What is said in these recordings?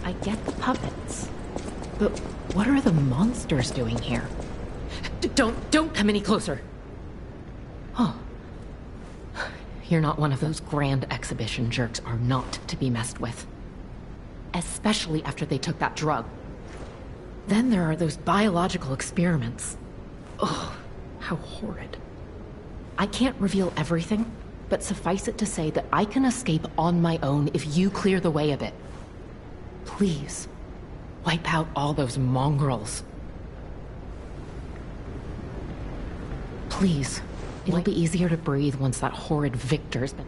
I get the puppets, but what are the monsters doing here? Don't come any closer. Oh. You're not one of those grand exhibition jerks are not to be messed with. Especially after they took that drug. Then there are those biological experiments. Ugh, how horrid. I can't reveal everything, but suffice it to say that I can escape on my own if you clear the way a bit. Please, wipe out all those mongrels. Please, it'll be easier to breathe once that horrid Victor's been...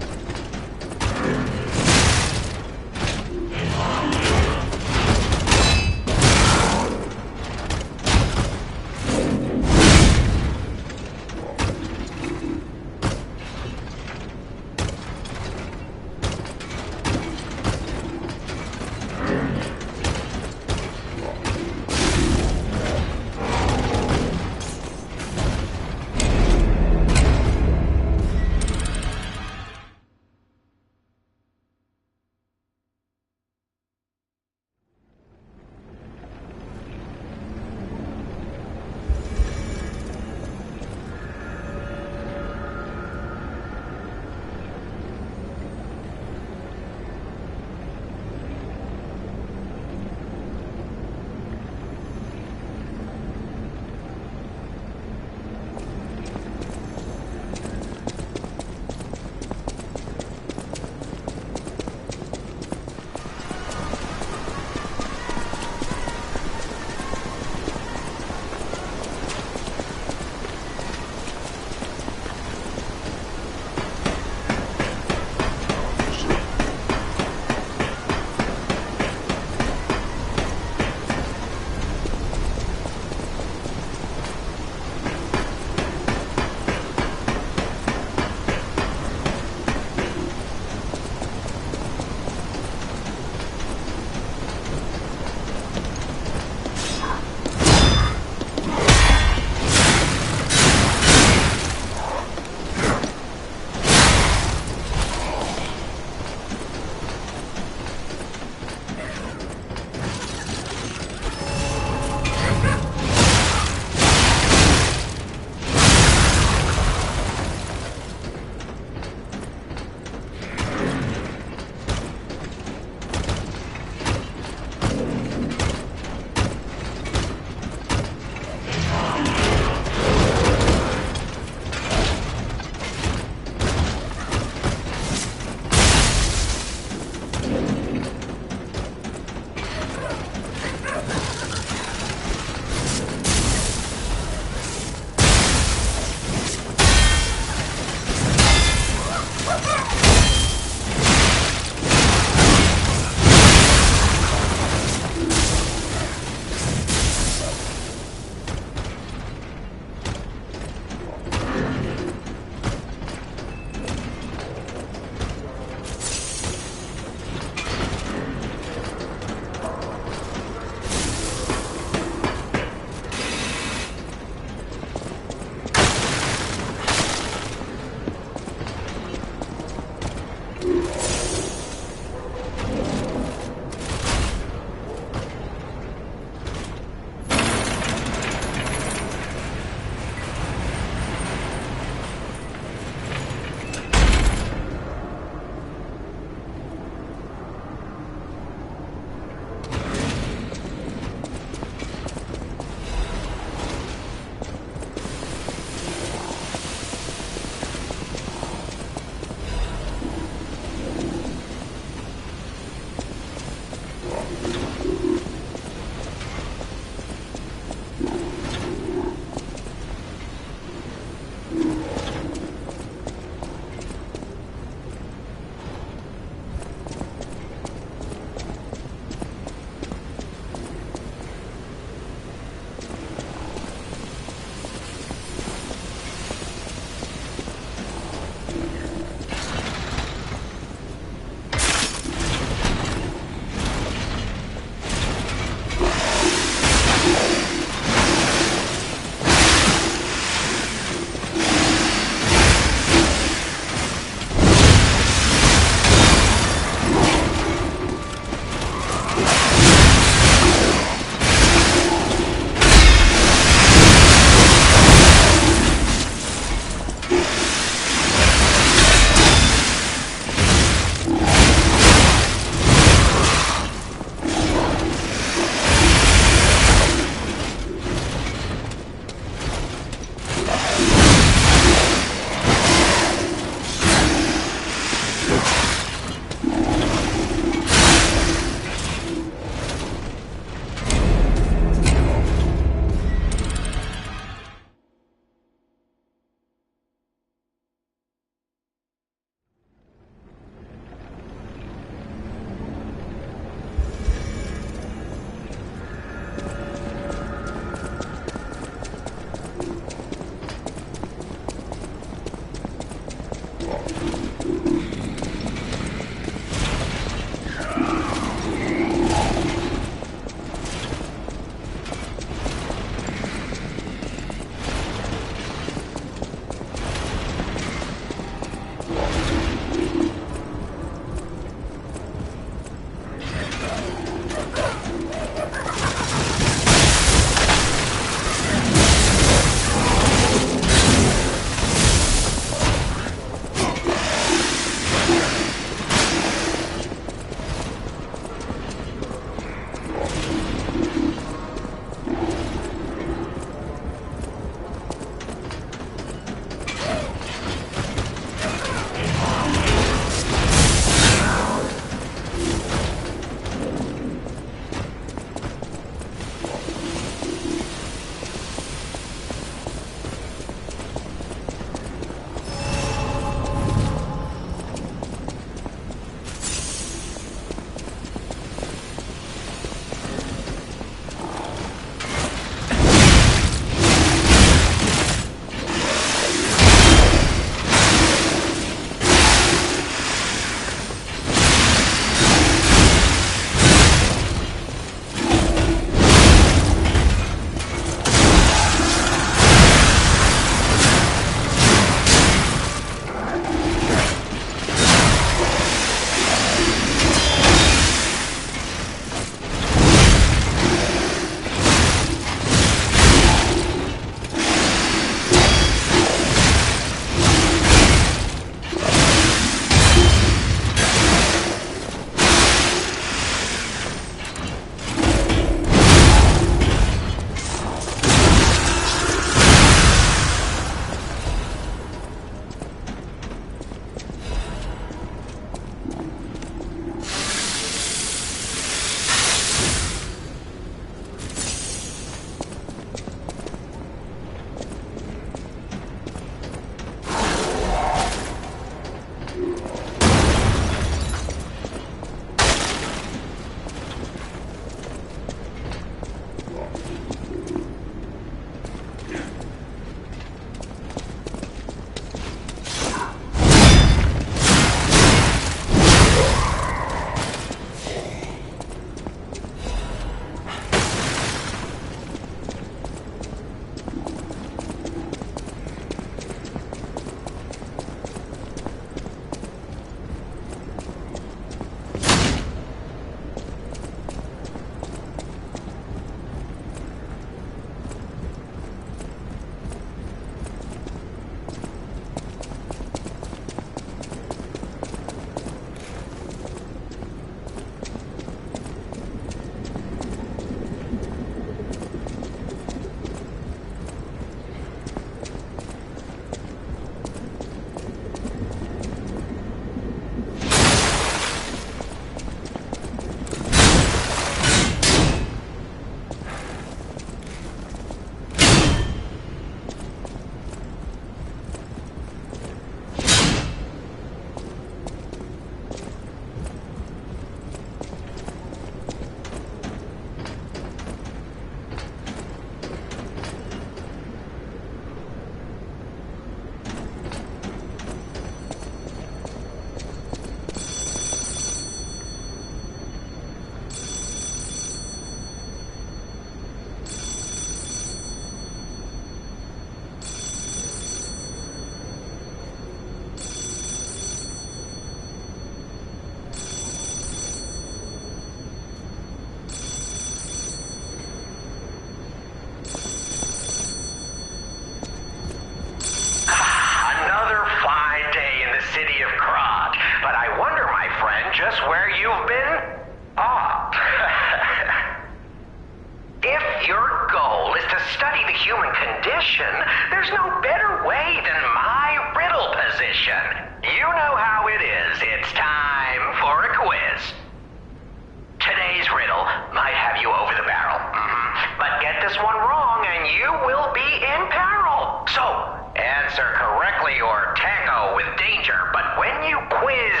you quiz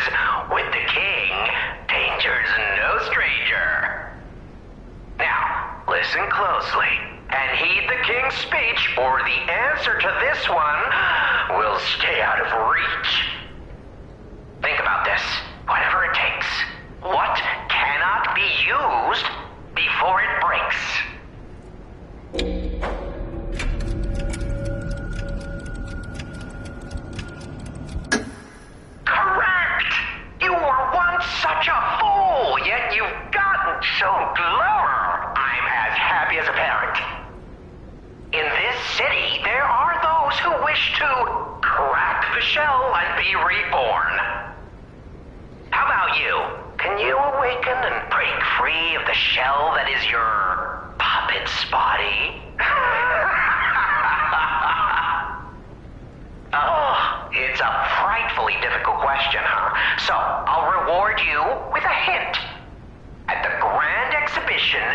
with the king, danger's no stranger. Now, listen closely and heed the king's speech, or the answer to this one will stay out of reach. Think about this. Whatever it takes. What cannot be used before it breaks? Correct! You were once such a fool, yet you've gotten so clever. I'm as happy as a parent. In this city, there are those who wish to crack the shell and be reborn. How about you? Can you awaken and break free of the shell that is your puppet's body? Oh, it's a frightfully difficult question, huh? So, I'll reward you with a hint. At the grand exhibition,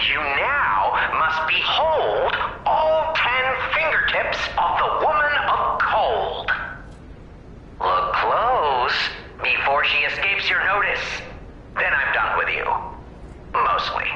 you now must behold all 10 fingertips of the woman of cold. Look close before she escapes your notice. Then I'm done with you. Mostly.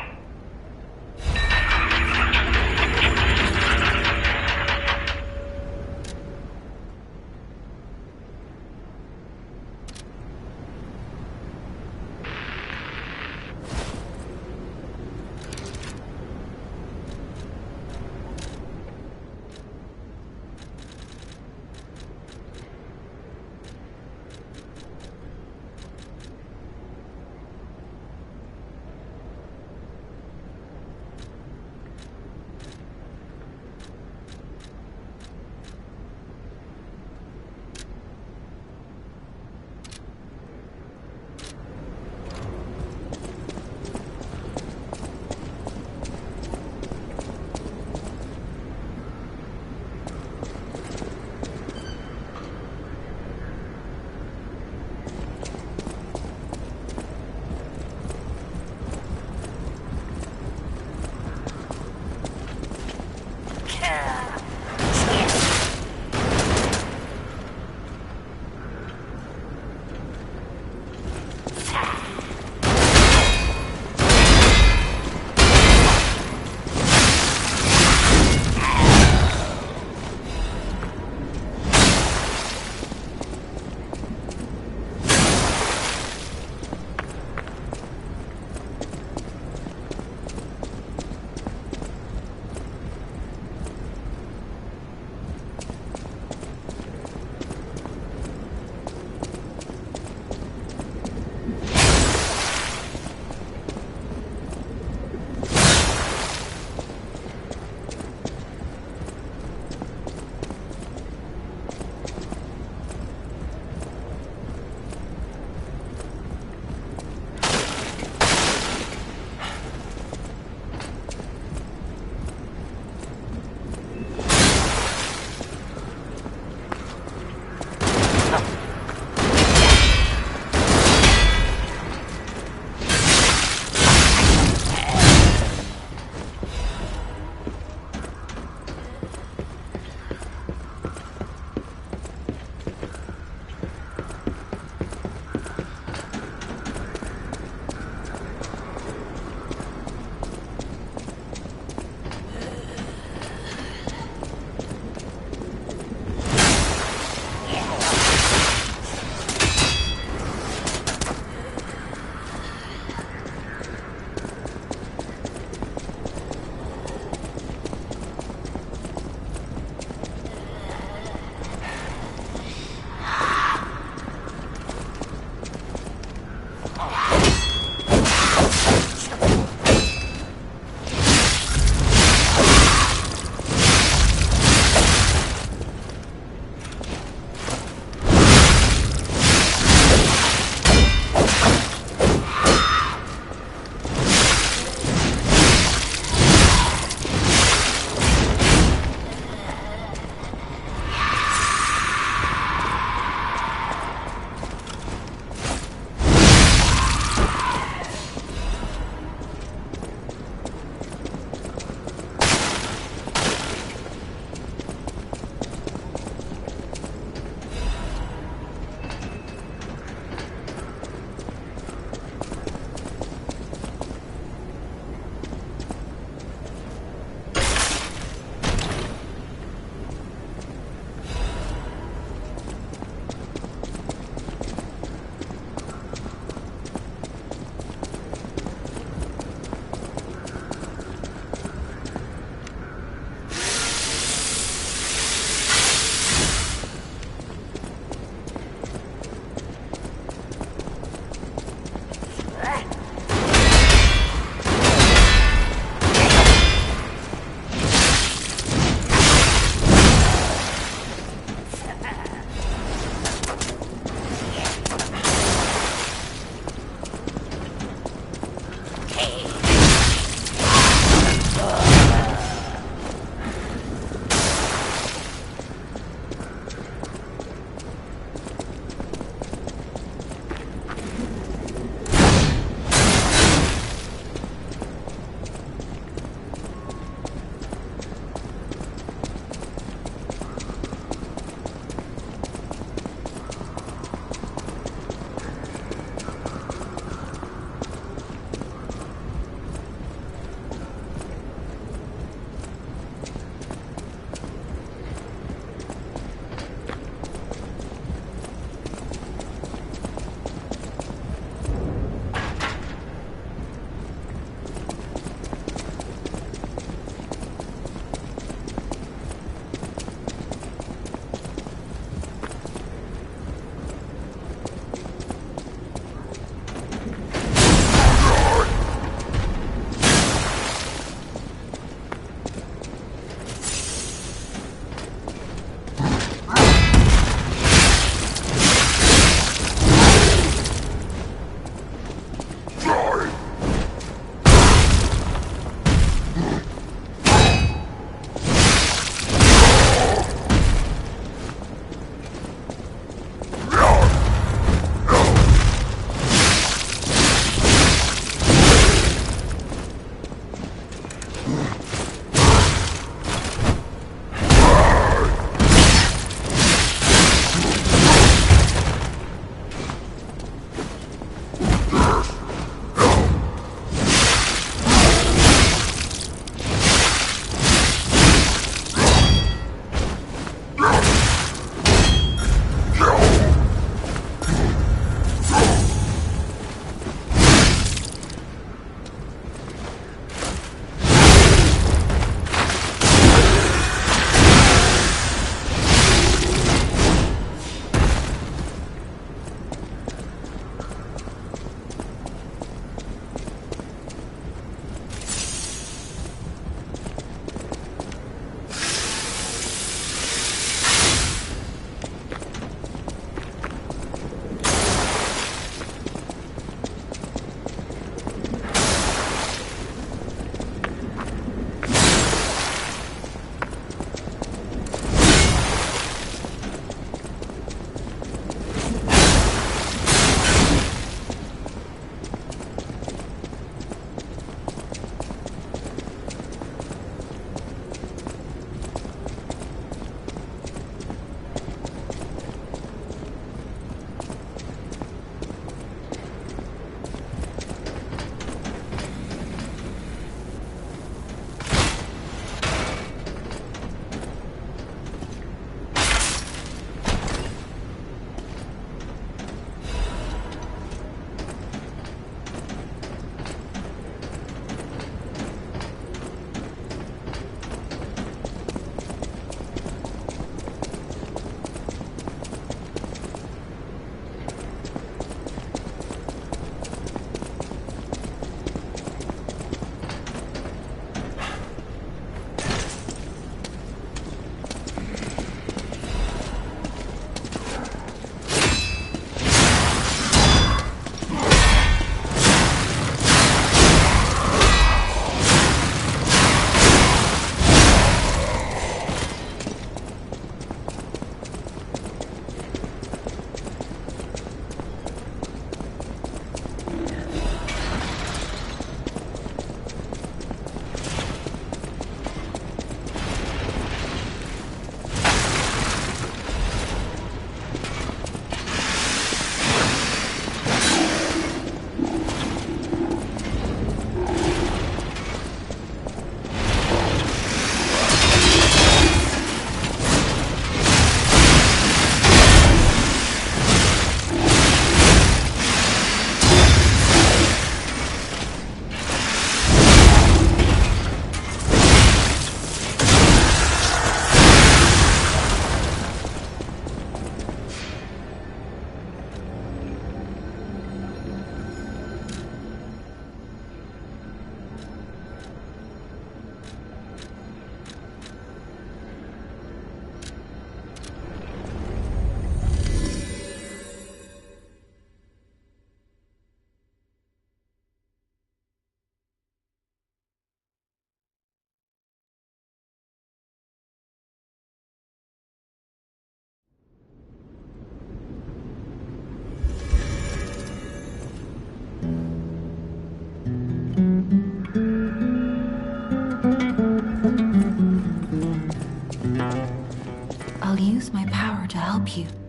help you.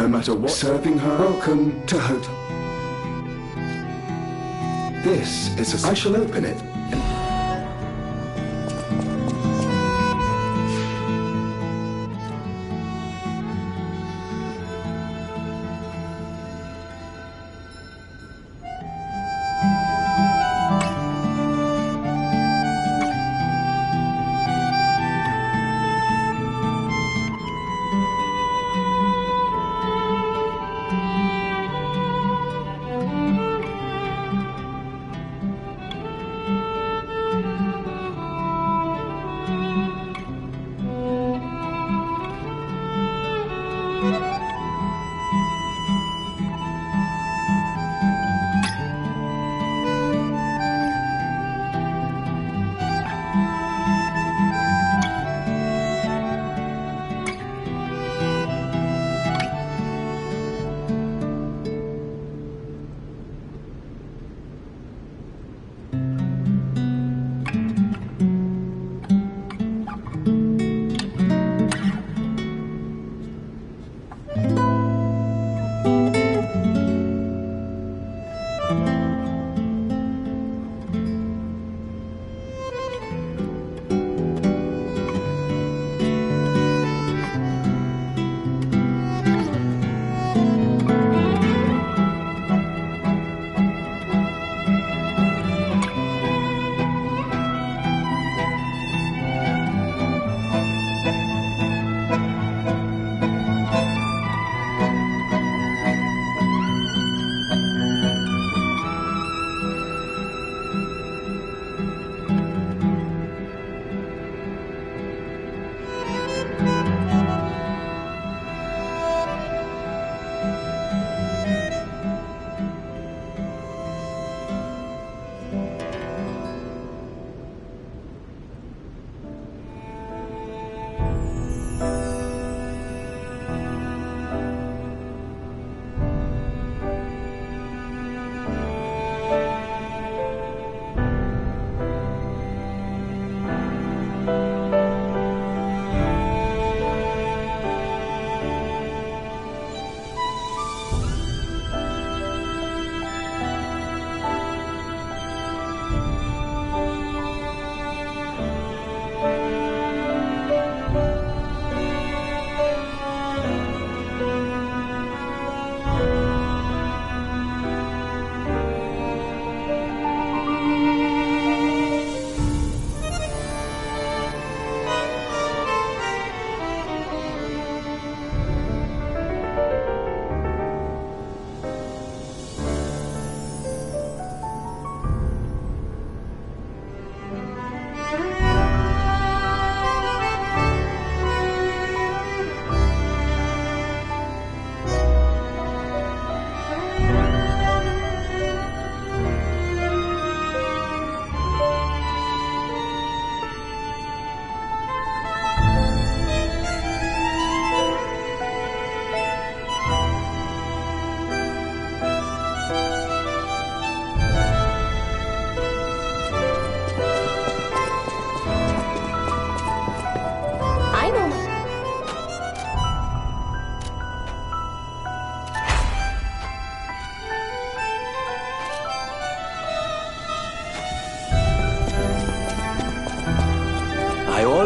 No matter what, serving her. Welcome to Hotel. This is a... I shall open it.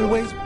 always...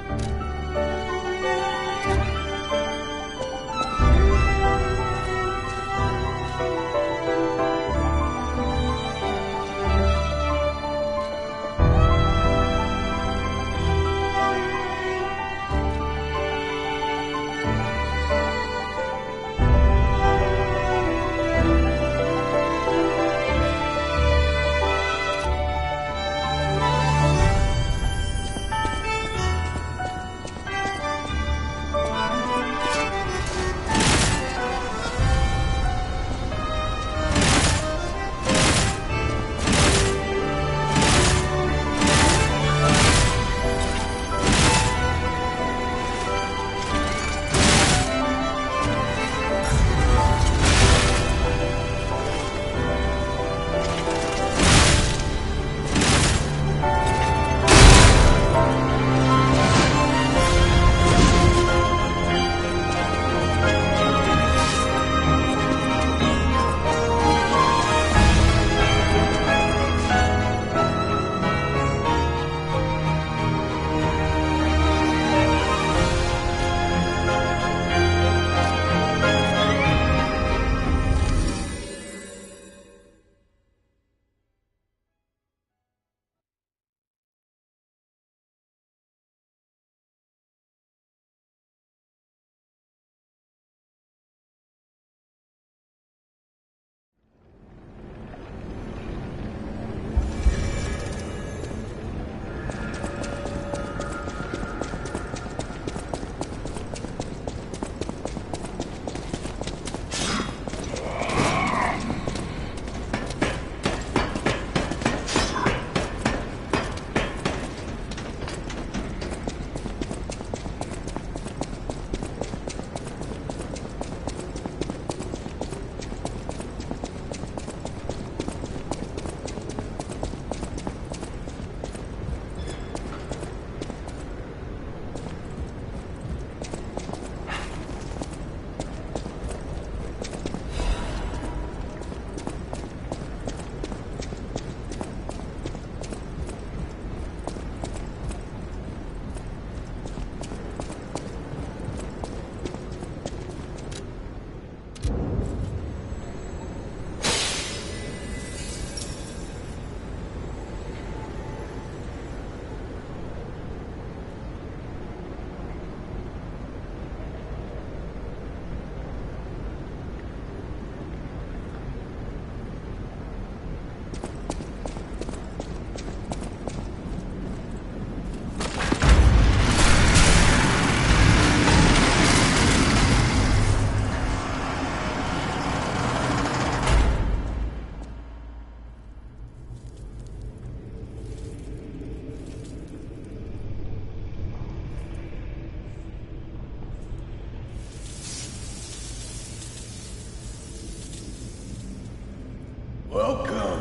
Welcome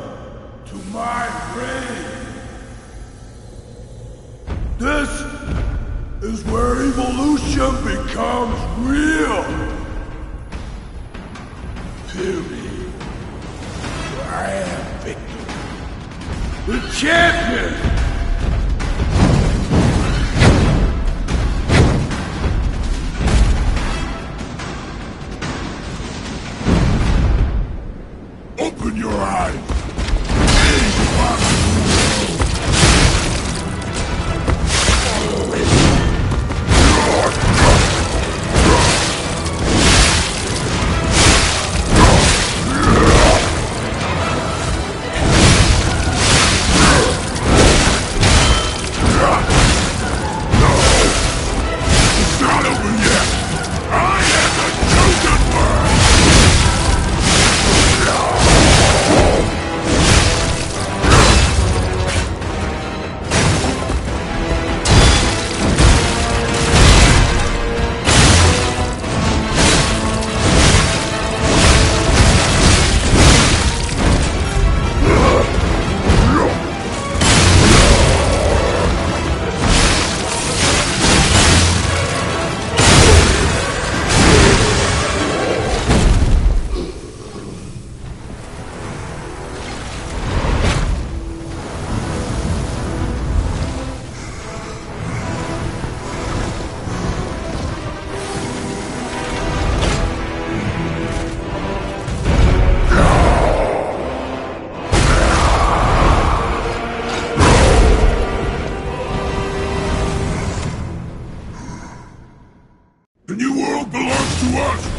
to my reign. This is where evolution becomes real. Period. I am Victor, the champion. Open your eyes. The new world belongs to us!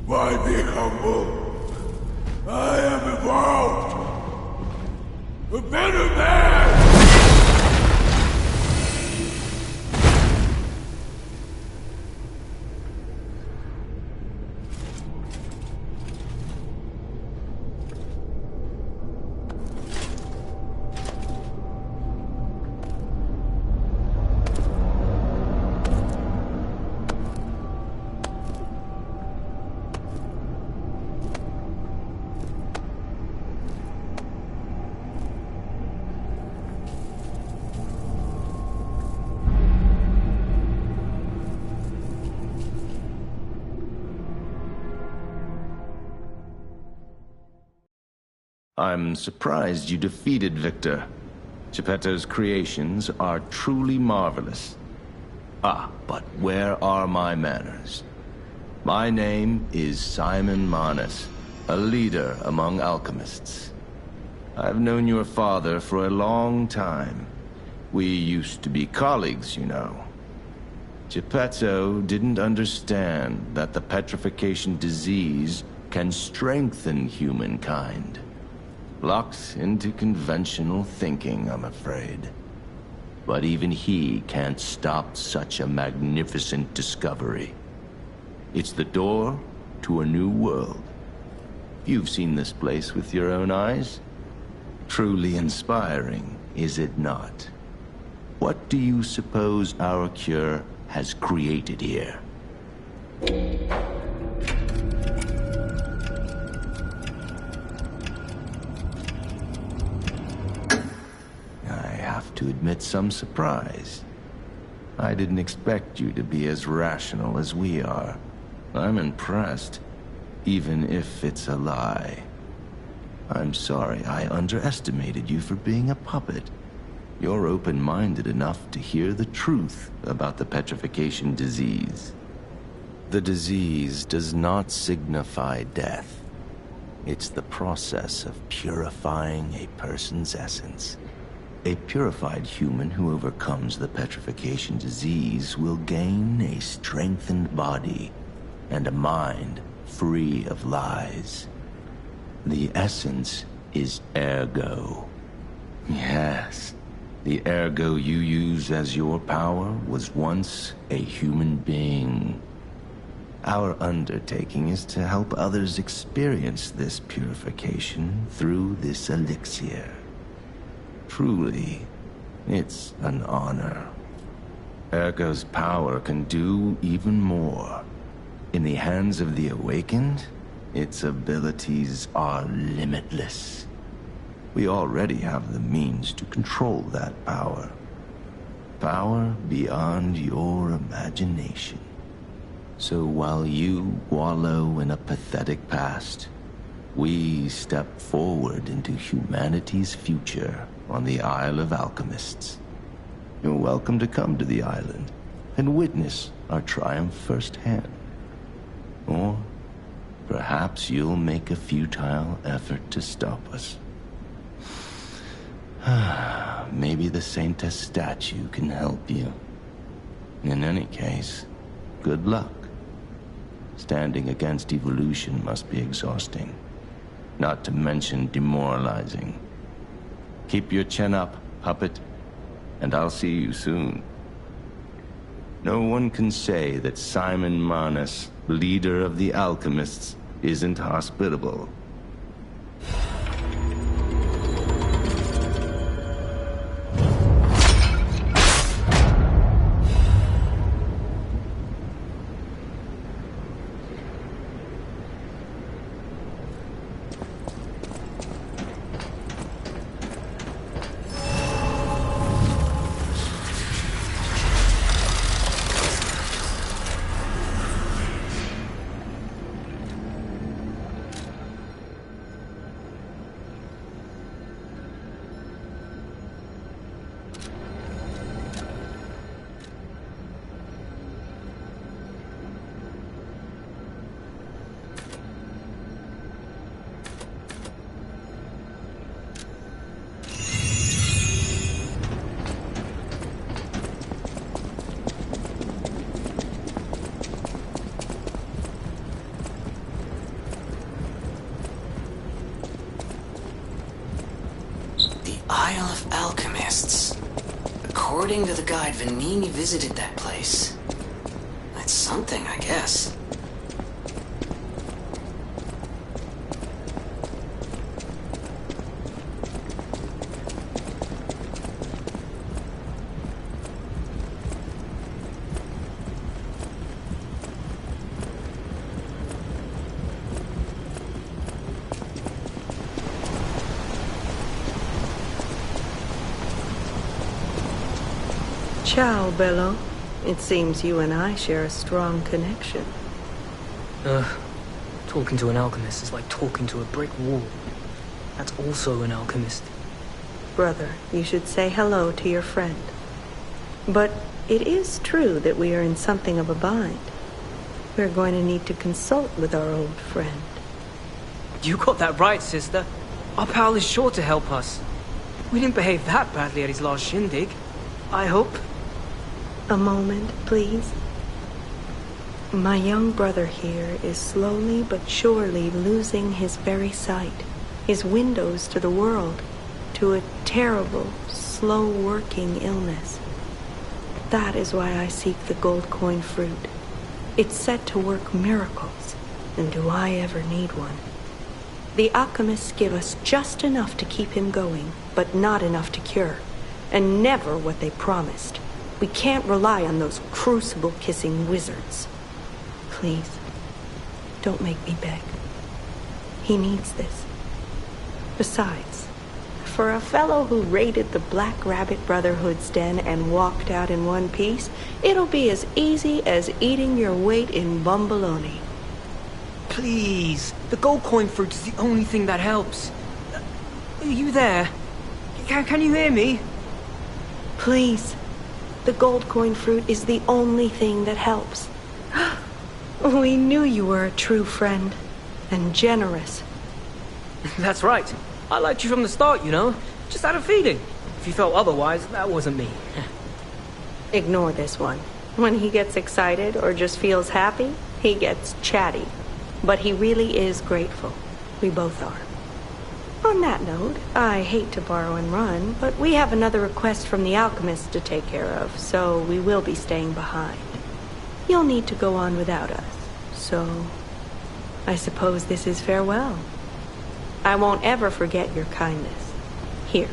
Why be humble? I am evolved! A better man! I'm surprised you defeated Victor. Geppetto's creations are truly marvelous. Ah, but where are my manners? My name is Simon Manus, a leader among alchemists. I've known your father for a long time. We used to be colleagues, you know. Geppetto didn't understand that the petrification disease can strengthen humankind. Locked into conventional thinking, I'm afraid. But even he can't stop such a magnificent discovery. It's the door to a new world. You've seen this place with your own eyes. Truly inspiring, is it not? What do you suppose our cure has created here? To admit some surprise. I didn't expect you to be as rational as we are. I'm impressed, even if it's a lie. I'm sorry I underestimated you for being a puppet. You're open-minded enough to hear the truth about the petrification disease. The disease does not signify death. It's the process of purifying a person's essence. A purified human who overcomes the petrification disease will gain a strengthened body and a mind free of lies. The essence is ergo. Yes, the ergo you use as your power was once a human being. Our undertaking is to help others experience this purification through this elixir. Truly, it's an honor. Ergo's power can do even more. In the hands of the awakened, its abilities are limitless. We already have the means to control that power. Power beyond your imagination. So while you wallow in a pathetic past, we step forward into humanity's future on the Isle of Alchemists. You're welcome to come to the island and witness our triumph firsthand. Or perhaps you'll make a futile effort to stop us. Maybe the Saintess statue can help you. In any case, good luck. Standing against evolution must be exhausting, not to mention demoralizing. Keep your chin up, puppet, and I'll see you soon. No one can say that Simon Manus, leader of the alchemists, isn't hospitable. Isle of Alchemists. According to the guide, Vanini visited that place. That's something, I guess. Ciao, Bello. It seems you and I share a strong connection. Talking to an alchemist is like talking to a brick wall. That's also an alchemist. Brother, you should say hello to your friend. But it is true that we are in something of a bind. We're going to need to consult with our old friend. You got that right, sister. Our pal is sure to help us. We didn't behave that badly at his last shindig. I hope. A moment, please. My young brother here is slowly but surely losing his very sight, his windows to the world, to a terrible, slow-working illness. That is why I seek the gold coin fruit. It's said to work miracles, and do I ever need one? The alchemists give us just enough to keep him going, but not enough to cure, and never what they promised. We can't rely on those crucible-kissing wizards. Please, don't make me beg. He needs this. Besides, for a fellow who raided the Black Rabbit Brotherhood's den and walked out in one piece, it'll be as easy as eating your weight in bumbaloni. Please, the gold coin fruit is the only thing that helps. Are you there? Can you hear me? Please. The gold coin fruit is the only thing that helps. We knew you were a true friend. And generous. That's right. I liked you from the start, you know. Just had a feeling. If you felt otherwise, that wasn't me. Ignore this one. When he gets excited or just feels happy, he gets chatty. But he really is grateful. We both are. On that note, I hate to borrow and run, but we have another request from the alchemist to take care of, so we will be staying behind. You'll need to go on without us, so I suppose this is farewell. I won't ever forget your kindness. Here,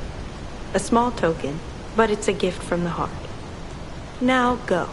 a small token, but it's a gift from the heart. Now go.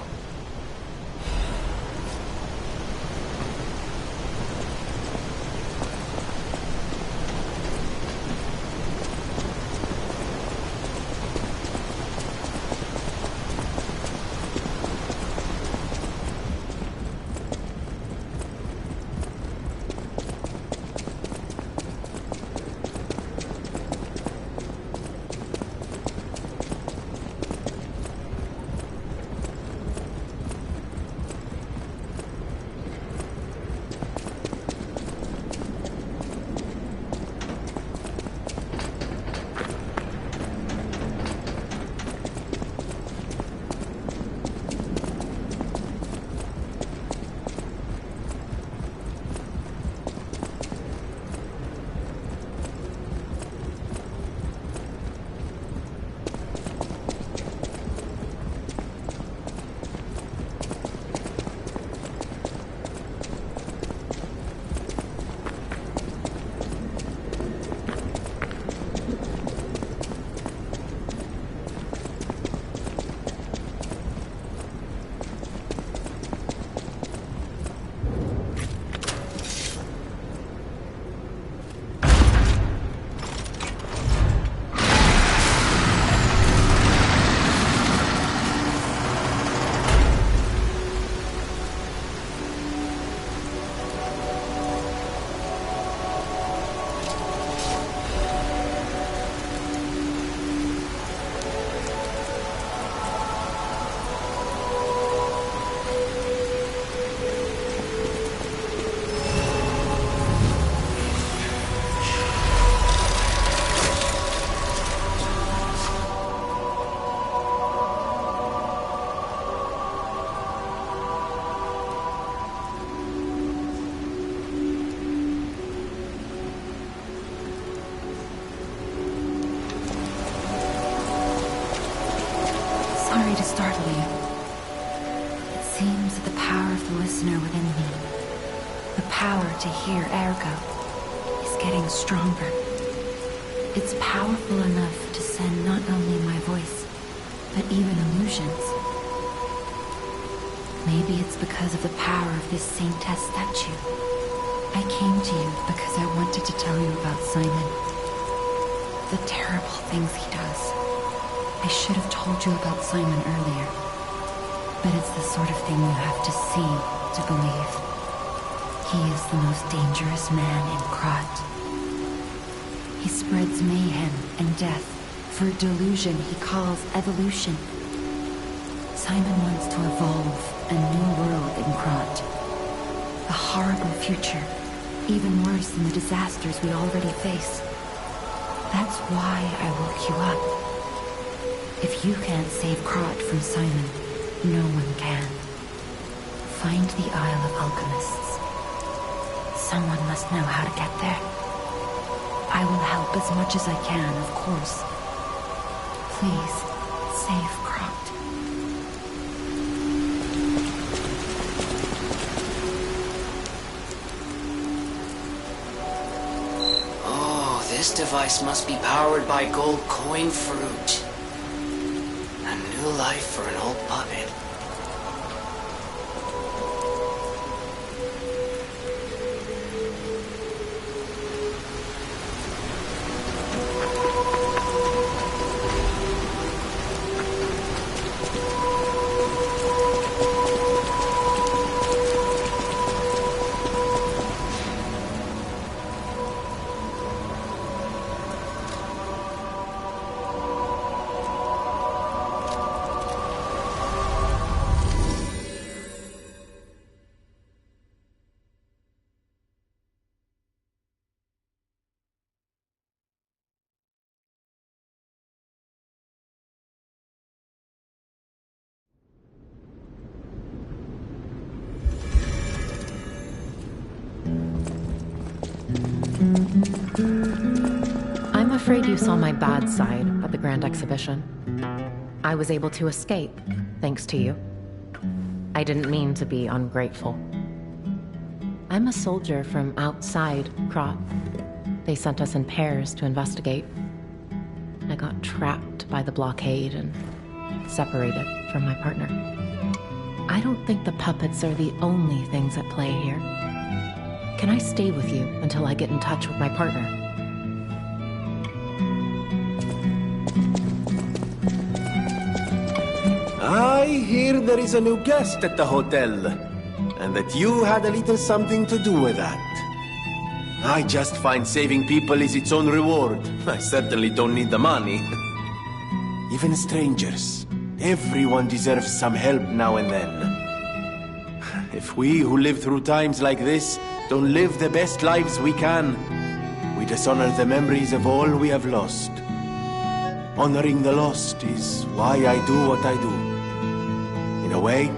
Sorry to startle you. It seems that the power of the listener within me, the power to hear ergo, is getting stronger. It's powerful enough to send not only my voice, but even illusions. Maybe it's because of the power of this saintess statue. I came to you because I wanted to tell you about Simon. The terrible things he does. I should have told you about Simon earlier. But it's the sort of thing you have to see to believe. He is the most dangerous man in Krat. He spreads mayhem and death for a delusion he calls evolution. Simon wants to evolve a new world in Krat. A horrible future, even worse than the disasters we already face. That's why I woke you up. If you can't save Krat from Simon, no one can. Find the Isle of Alchemists. Someone must know how to get there. I will help as much as I can, of course. Please, save Krat. Oh, this device must be powered by gold coin fruit. A new life for an old puppet. I'm afraid you saw my bad side at the Grand Exhibition. I was able to escape, thanks to you. I didn't mean to be ungrateful. I'm a soldier from outside Krat. They sent us in pairs to investigate. I got trapped by the blockade and separated from my partner. I don't think the puppets are the only things at play here. Can I stay with you until I get in touch with my partner? I hear there is a new guest at the hotel, and that you had a little something to do with that. I just find saving people is its own reward. I certainly don't need the money. Even strangers. Everyone deserves some help now and then. If we who live through times like this don't live the best lives we can, we dishonor the memories of all we have lost. Honoring the lost is why I do what I do. In a way,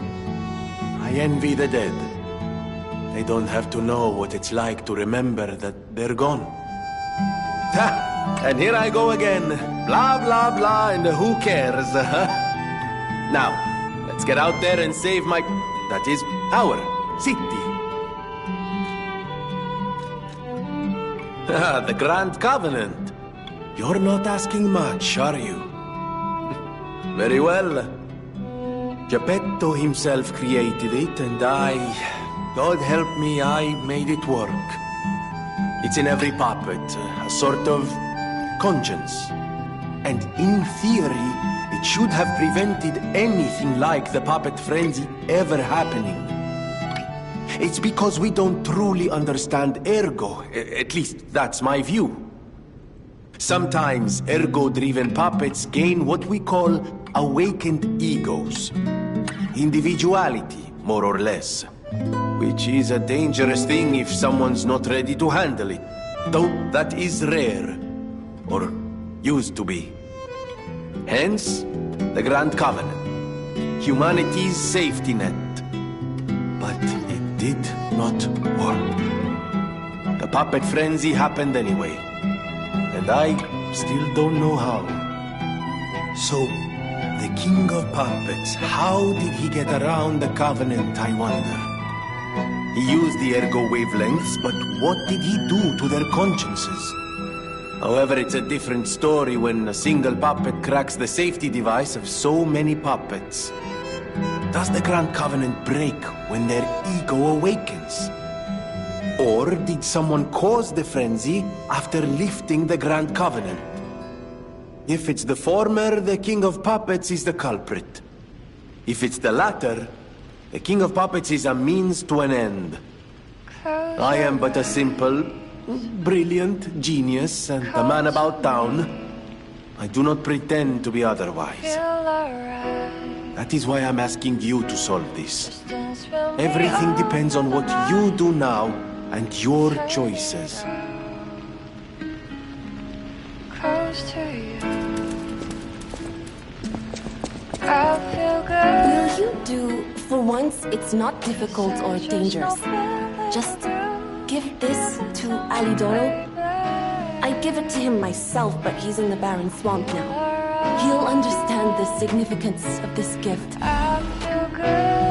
I envy the dead. They don't have to know what it's like to remember that they're gone. Ha! And here I go again. Blah, blah, blah, and who cares? Now, let's get out there and save my... that is, our city. The Grand Covenant. You're not asking much, are you? Very well. Geppetto himself created it, and God help me, I made it work. It's in every puppet, a sort of conscience. And in theory, it should have prevented anything like the puppet frenzy ever happening. It's because we don't truly understand ergo, at least that's my view. Sometimes ergo-driven puppets gain what we call awakened egos. Individuality, more or less. Which is a dangerous thing if someone's not ready to handle it. Though that is rare. Or used to be. Hence, the Grand Covenant. Humanity's safety net. But it did not work. The puppet frenzy happened anyway. And I still don't know how. So, the King of Puppets, how did he get around the Covenant, I wonder? He used the ergo wavelengths, but what did he do to their consciences? However, it's a different story when a single puppet cracks the safety device of so many puppets. Does the Grand Covenant break when their ego awakens? Or did someone cause the frenzy after lifting the Grand Covenant? If it's the former, the King of Puppets is the culprit. If it's the latter, the King of Puppets is a means to an end. I am but a simple, brilliant genius and a man about town. I do not pretend to be otherwise. That is why I'm asking you to solve this. Everything depends on what you do now and your choices. Close to you. I feel good. Will you do, for once, it's not difficult or dangerous. Just give this to Alidoro. I'd give it to him myself, but he's in the barren swamp now. He'll understand the significance of this gift. I feel good.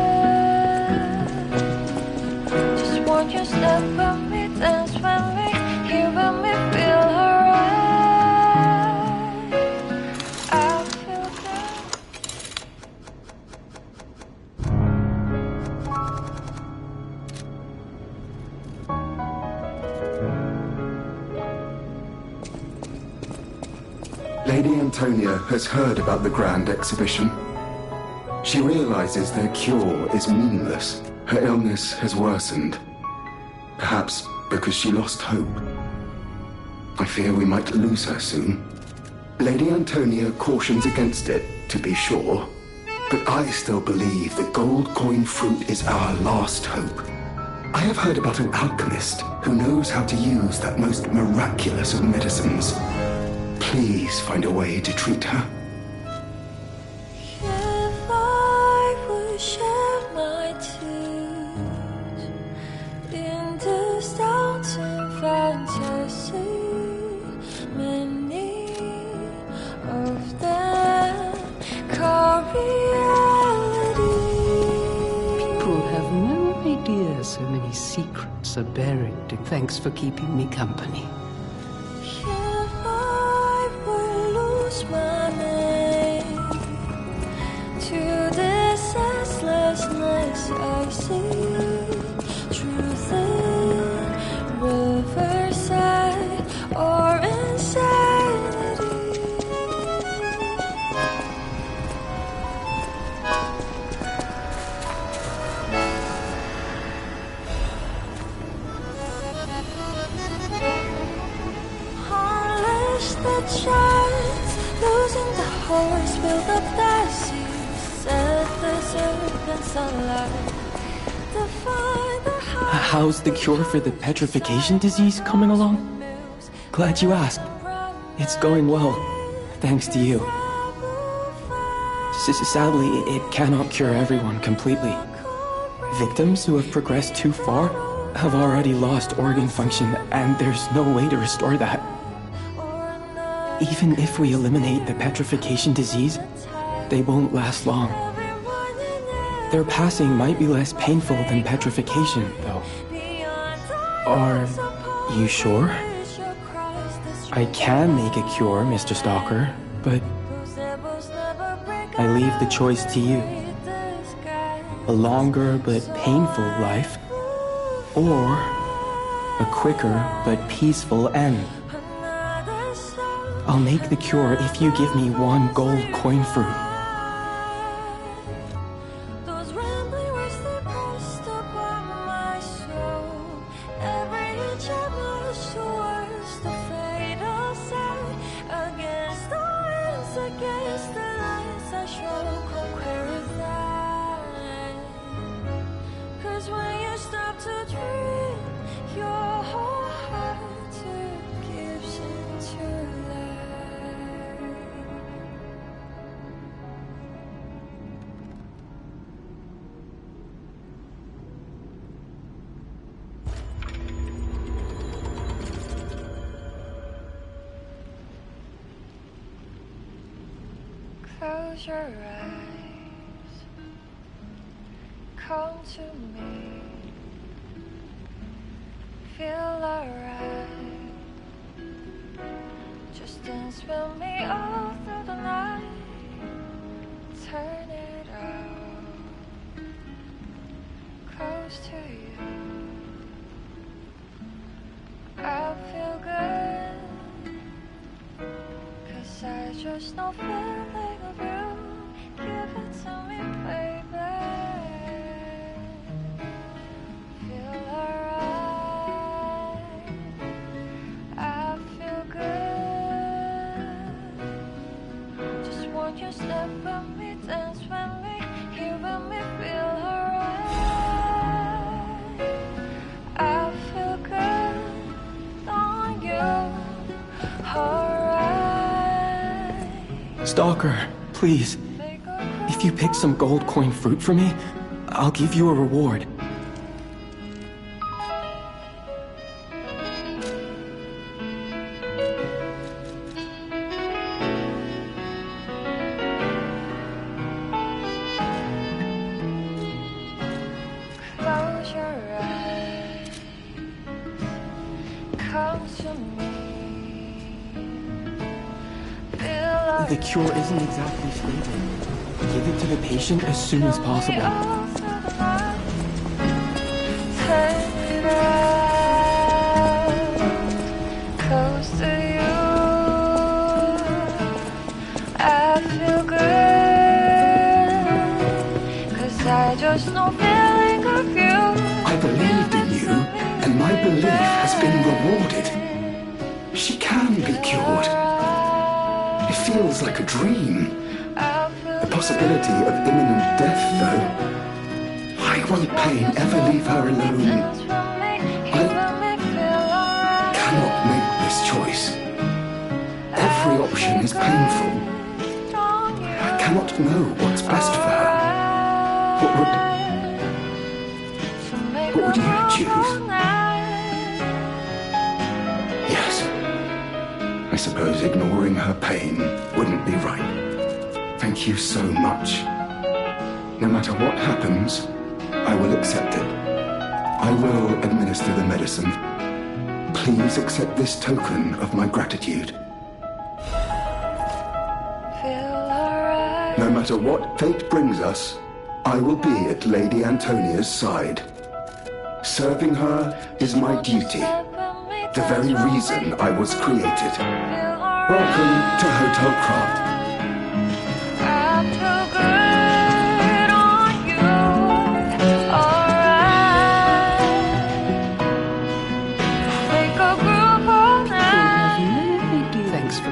Just want you to step with me, dance with me, giving me feel alright. I feel good. Lady Antonia has heard about the Grand Exhibition. She realizes their cure is meaningless. Her illness has worsened. Perhaps because she lost hope. I fear we might lose her soon. Lady Antonia cautions against it, to be sure. But I still believe the gold coin fruit is our last hope. I have heard about an alchemist who knows how to use that most miraculous of medicines. Please find a way to treat her. If I would shed my tears in this doubting fantasy. People have no idea so many secrets are buried. Thanks for keeping me company. If I will lose my name to this senselessness, I see truth in riverside or insanity. Unleash the giants, losing the horse, build up the seas, set the serpents alight. Define the How's the cure for the petrification disease coming along? Glad you asked. It's going well, thanks to you. Sadly, it cannot cure everyone completely. Victims who have progressed too far have already lost organ function, and there's no way to restore that. Even if we eliminate the petrification disease, they won't last long. Their passing might be less painful than petrification, though. Are you sure? I can make a cure, Mr. Stalker, but I leave the choice to you. A longer but painful life, or a quicker but peaceful end. I'll make the cure if you give me one gold coin fruit. those rambling words they pressed upon my soul. Every inch I blush towards the fatal side. Against the winds, against the lights, I shall conquer that. 'Cause when you stop to dream, your whole heart gives into life. Close your eyes, come to me, feel alright. Just dance with me all through the night, turn it out, close to you. I feel good, 'cause I just know feeling of you. Give it to me, baby. Feel alright. I feel good. Just want you step with me, dance with me, here with me, feel alright. I feel good on you. Alright. Stalker, please. If you pick some gold coin fruit for me, I'll give you a reward. Close your eyes, come to me. The cure isn't exactly stable. Give it to the patient as soon as possible. Turn it out, close to you. I feel good, 'cause I just know feeling of you. I believed in you, and my belief has been rewarded. She can be cured. It feels like a dream. The possibility of imminent death, though. Why won't pain ever leave her alone? I cannot make this choice. Every option is painful. I cannot know what's best for her. What would you choose? Yes. I suppose ignoring her pain wouldn't be right. Thank you so much. No matter what happens, I will accept it. I will administer the medicine. Please accept this token of my gratitude. No matter what fate brings us, I will be at Lady Antonia's side. Serving her is my duty, the very reason I was created. Welcome to Hotel Craft. Thanks for...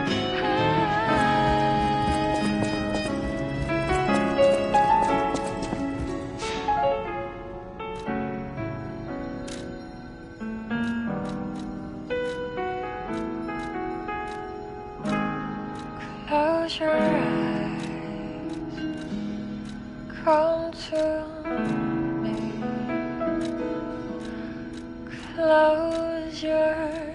Close your eyes, come to me. Close your eyes.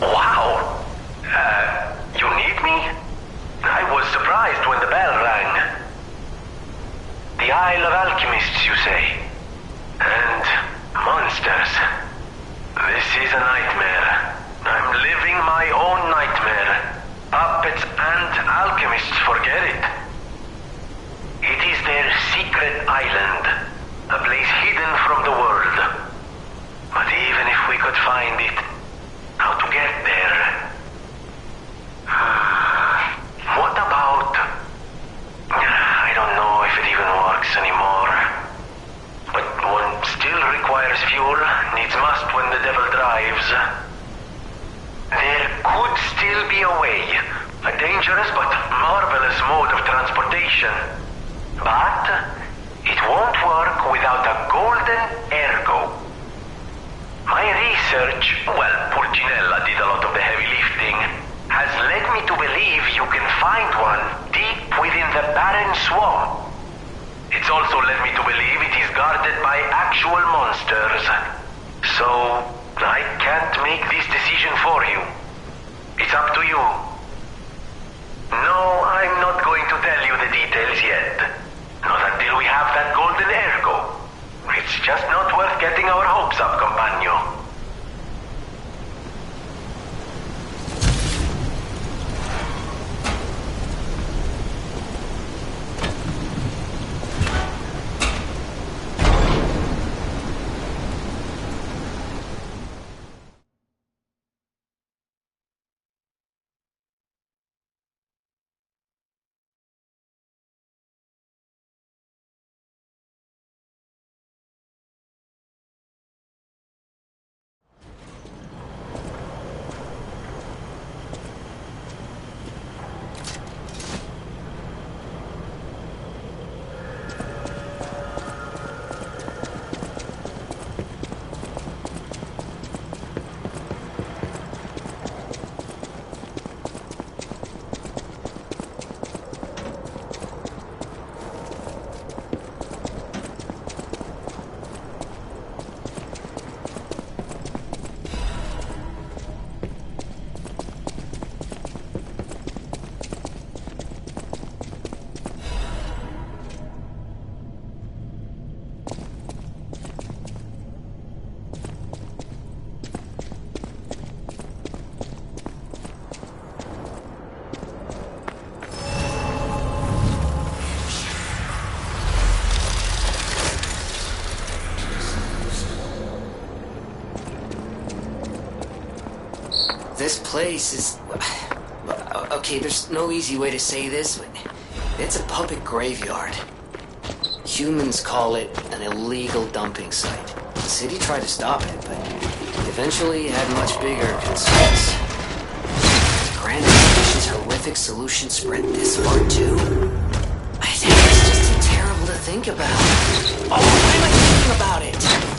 Wow! You need me? I was surprised when the bell rang. The Isle of Alchemists, you say? And monsters. This is a nightmare. I'm living my own nightmare. Puppets and alchemists forget it. It is their secret island, a place hidden from the world. But even if we could find it, how to get there? What about... I don't know if it even works anymore. But one still requires fuel, needs must when the devil drives. There could still be a way. A dangerous but marvelous mode of transportation. But it won't work without a golden ergo. My research, well, Pulcinella did a lot of the heavy lifting, has led me to believe you can find one deep within the barren swamp. It's also led me to believe it is guarded by actual monsters. So, I can't make this decision for you. It's up to you. No, I'm not going to tell you the details yet. Not until we have that golden ergo. It's just not worth getting our hopes up, compagno. This place is... Okay, there's no easy way to say this, but it's a puppet graveyard. Humans call it an illegal dumping site. The city tried to stop it, but eventually had much bigger concerns. Grand Expedition's horrific solution spread this far too? It's just too terrible to think about. Oh, why am I thinking about it?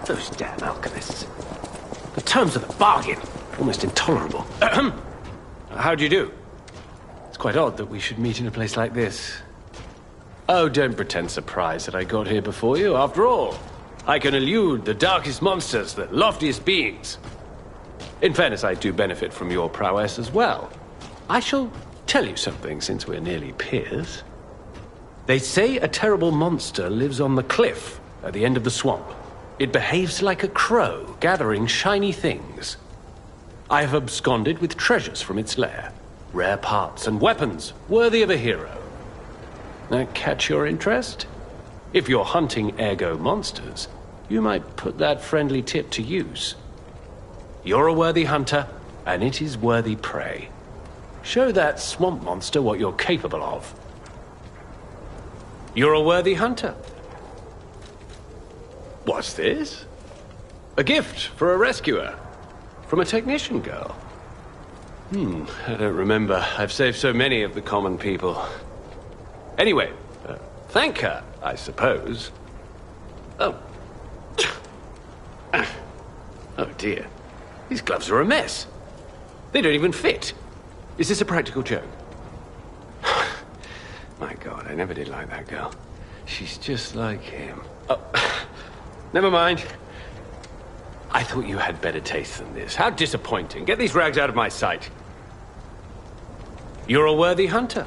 Those damn alchemists. The terms of the bargain, almost intolerable. How do you do? It's quite odd that we should meet in a place like this. Oh, don't pretend surprised that I got here before you. After all, I can elude the darkest monsters, the loftiest beings. In fairness, I do benefit from your prowess as well. I shall tell you something, since we're nearly peers. They say a terrible monster lives on the cliff at the end of the swamp. It behaves like a crow, gathering shiny things. I have absconded with treasures from its lair. Rare parts and weapons, worthy of a hero. That catch your interest? If you're hunting ergo monsters, you might put that friendly tip to use. You're a worthy hunter, and it is worthy prey. Show that swamp monster what you're capable of. You're a worthy hunter. What's this? A gift for a rescuer. From a technician girl. I don't remember. I've saved so many of the common people. Anyway, thank her, I suppose. Oh. Oh dear. These gloves are a mess. They don't even fit. Is this a practical joke? My God, I never did like that girl. She's just like him. Oh, never mind. I thought you had better taste than this. How disappointing. Get these rags out of my sight. You're a worthy hunter.